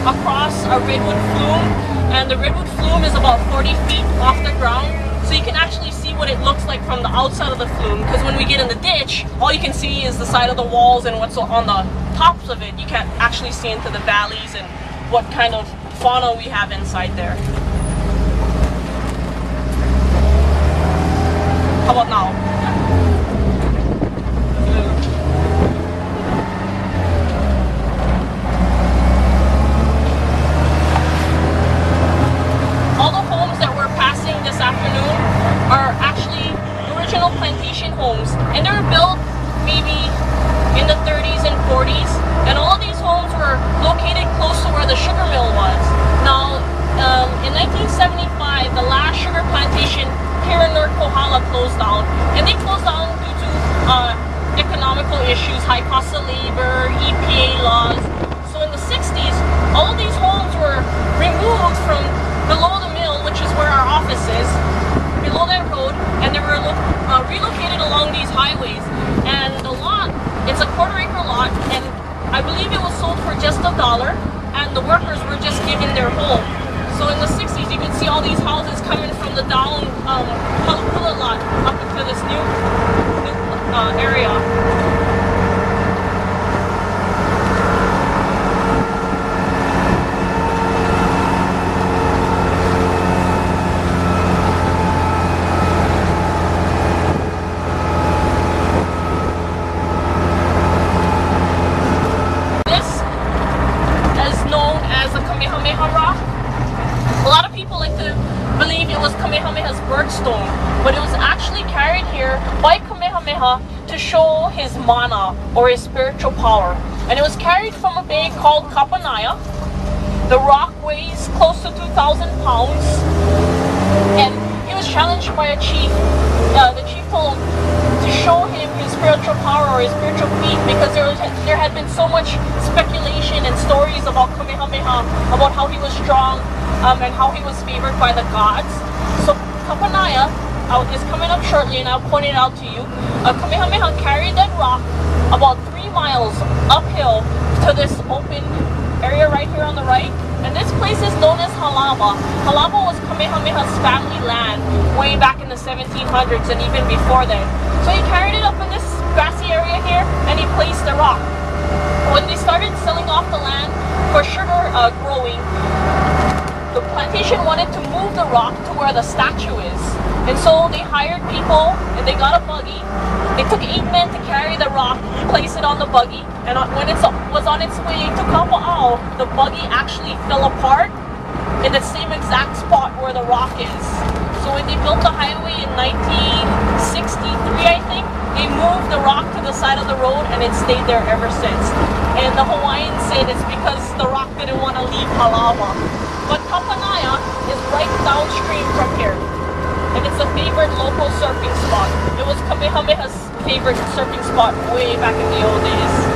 across a redwood flume, and the redwood flume is about 40 feet off the ground, so you can actually see what it looks like from the outside of the flume, because when we get in the ditch, all you can see is the side of the walls and what's on the tops of it. You can't actually see into the valleys and what kind of fauna we have inside there. How about now? All the homes that we're passing this afternoon are actually original plantation homes, and they were built maybe in the 30s and 40s, and all of these homes were located close to where the sugar mill was. Now, in 1975, the last sugar plantation here in Kohala closed down, and they closed down due to economical issues, high cost of labor, EPA laws. So in the 60s, all of these homes were removed from below the mill, which is where our office is, below that road, and they were relocated along these highways. And the lot, it's a quarter-acre lot, and I believe it was sold for just $1, and the workers were just given their home. So in the 60s, you can see all these houses coming from the down Tidah lot up into this new area. A lot of people like to believe it was Kamehameha's birthstone, but it was actually carried here by Kamehameha to show his mana, or his spiritual power. And it was carried from a bay called Kapanaya. The rock weighs close to 2,000 pounds, and he was challenged by a chief. The chief told him to show him his spiritual power or his spiritual feat, because there had been so much speculation and stories about Kamehameha, about how he was strong, and how he was favored by the gods. So Kapanaya is coming up shortly, and I'll point it out to you. Kamehameha carried that rock about 3 miles uphill to this open area right here on the right, and this place is known as Halaba. Halaba was Kamehameha's family land way back in the 1700s and even before then. So he carried it up in this grassy area here, and he placed the rock. When they started selling off the land for sugar growing, the plantation wanted to move the rock to where the statue is. And so they hired people, and they got a buggy. They took 8 men to carry the rock, place it on the buggy, and when it was on its way to Kapa'au, the buggy actually fell apart in the same exact spot where the rock is. So when they built the highway in 1963, I think, they moved the rock to the side of the road, and it stayed there ever since. And the Hawaiians say it's because the rock didn't want to leave Halaba. But Kapanaya is right downstream from here, and it's a favorite local surfing spot. It was Kamehameha's favorite surfing spot way back in the old days.